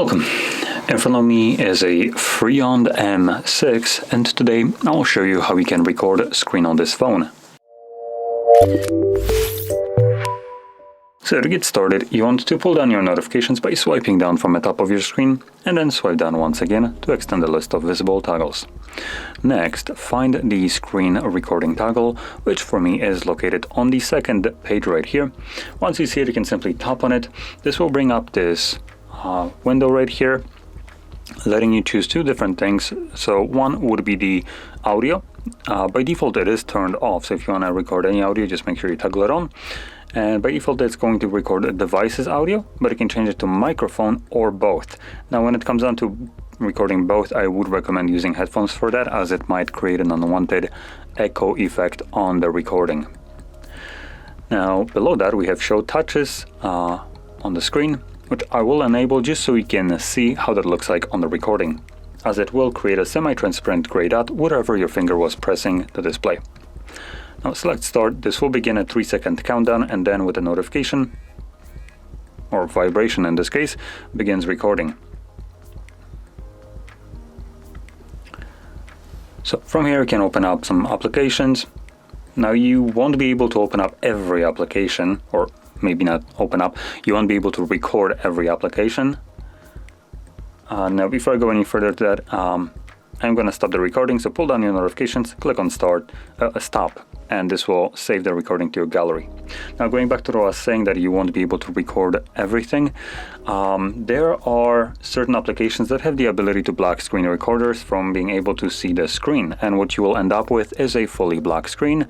Welcome. In front of me is a FREEYOND M6, and today I'll show you how you can record a screen on this phone. So to get started, you want to pull down your notifications by swiping down from the top of your screen and then swipe down once again to extend the list of visible toggles. Next, find the screen recording toggle, which for me is located on the second page right here. Once you see it, you can simply tap on it. This will bring up this window right here, letting you choose two different things. So one would be the audio. By default it is turned off, so if you want to record any audio, just make sure you toggle it on. And by default it's going to record a device's audio, but you can change it to microphone or both. Now when it comes down to recording both, I would recommend using headphones for that, as it might create an unwanted echo effect on the recording. Now below that we have show touches on the screen, which I will enable just so you can see how that looks like on the recording, as it will create a semi-transparent gray dot wherever your finger was pressing the display. Now select start. This will begin a 3-second countdown, and then with a notification, or vibration in this case, begins recording. So from here you can open up some applications. Now you won't be able to open up every application, or maybe not open up, you won't be able to record every application. Now before I go any further to that, I'm going to stop the recording, so pull down your notifications, click on stop, and this will save the recording to your gallery. Now going back to what I was saying, that you won't be able to record everything, there are certain applications that have the ability to black screen recorders from being able to see the screen, and what you will end up with is a fully black screen.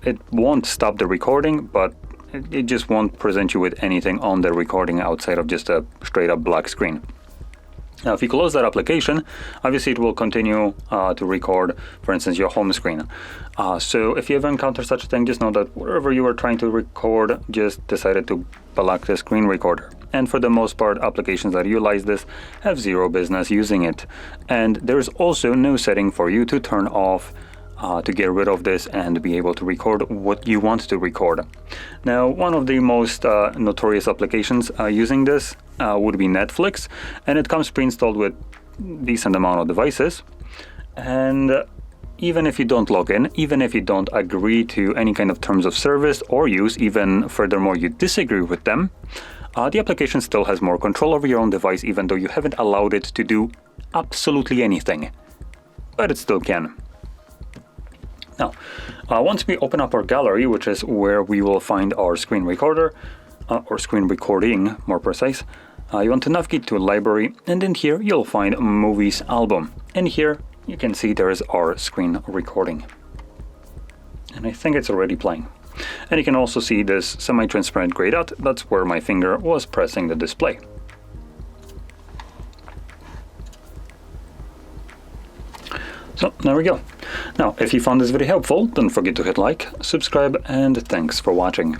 It won't stop the recording, but it just won't present you with anything on the recording outside of just a straight up black screen. Now if you close that application, obviously it will continue to record, for instance, your home screen. So if you ever encounter such a thing, just know that wherever you are trying to record, just decided to black the screen recorder. And for the most part, applications that utilize this have zero business using it. And there's also no setting for you to turn off to get rid of this and be able to record what you want to record. Now, one of the most notorious applications using this would be Netflix, and it comes pre-installed with decent amount of devices. And even if you don't log in, even if you don't agree to any kind of terms of service or use, even furthermore you disagree with them, the application still has more control over your own device, even though you haven't allowed it to do absolutely anything. But it still can. Now, once we open up our gallery, which is where we will find our screen recorder, or screen recording, more precise, you want to navigate to library, and in here you'll find movies album. And here you can see there is our screen recording. And I think it's already playing. And you can also see this semi-transparent gray dot. That's where my finger was pressing the display. So there we go. Now, if you found this video helpful, don't forget to hit like, subscribe, and thanks for watching.